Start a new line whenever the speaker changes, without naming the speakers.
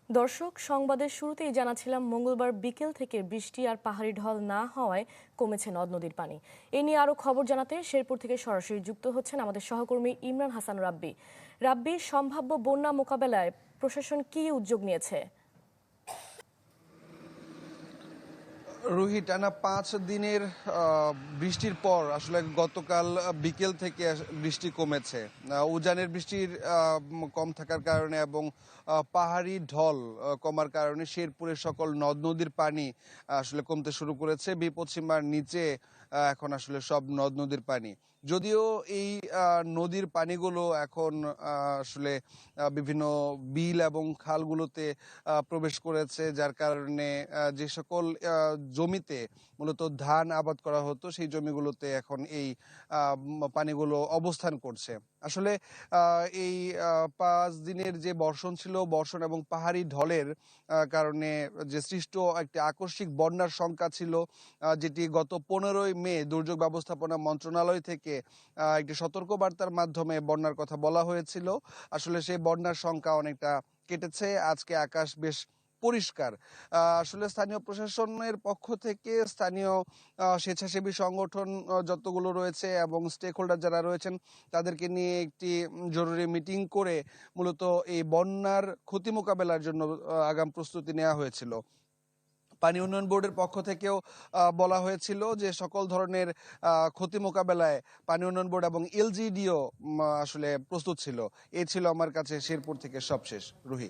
দর্শক, সংবাদের শুরুতেই জানাছিলাম মঙ্গলবার বিকেল থেকে বৃষ্টি আর পাহাড়ি ঢল না হওয়ায় কমেছে নদ নদীর পানি। এ নিয়ে আরো খবর জানাতে শেরপুর থেকে সরাসরি যুক্ত হচ্ছেন আমাদের সহকর্মী ইমরান হাসান রাব্বি। রাব্বি, সম্ভাব্য বন্যা মোকাবেলায় প্রশাসন কি উদ্যোগ নিয়েছে?
রুহি, টানা 5 দিনের বৃষ্টির পর আসলে গতকাল বিকেল থেকে বৃষ্টি কমেছে। উজানের বৃষ্টির কম থাকার কারণে এবং পাহাড়ি ঢল কমার কারণে শেরপুরের সকল নদ নদীর পানি আসলে কমতে শুরু করেছে। বিপদসীমার নিচে এখন আসলে সব নদ নদীর পানি। যদিও এই নদীর পানিগুলো এখন আসলে বিভিন্ন বিল এবং খালগুলোতে প্রবেশ করেছে, যার কারণে যে সকল জমিতে মূলত ধান আবাদ করা হতো সেই জমিগুলোতে এখন এই পানিগুলো অবস্থান করছে। আসলে এই 5 দিনের যে বর্ষণ ছিল, বর্ষণ এবং পাহাড়ি ঢলের কারণে যে সৃষ্ট একটি আকস্মিক বন্যার শঙ্কা ছিল, যেটি গত 15ই মে দুর্যোগ ব্যবস্থাপনা মন্ত্রণালয় থেকে একটি সতর্কবার্তার মাধ্যমে বন্যার কথা বলা হয়েছিল। আসলে সেই বন্যার শঙ্কা অনেকটা কেটেছে। আজকে আকাশ বেশ পরিষ্কার। আসলে স্থানীয় প্রশাসনের পক্ষ থেকে স্থানীয় স্বেচ্ছাসেবী সংগঠন যতগুলো রয়েছে এবং স্টেক হোল্ডার যারা রয়েছেন তাদেরকে নিয়ে একটি জরুরি মিটিং করে মূলত এই বন্যার ক্ষতি মোকাবেলার জন্য আগাম প্রস্তুতি নেওয়া হয়েছিল। পানি উন্নয়ন বোর্ডের পক্ষ থেকেও বলা হয়েছিল যে সকল ধরনের ক্ষতি মোকাবেলায় পানি উন্নয়ন বোর্ড এবং এলজিডিও আসলে প্রস্তুত ছিল। এই ছিল আমার কাছে শেরপুর থেকে সবশেষ, রুহি।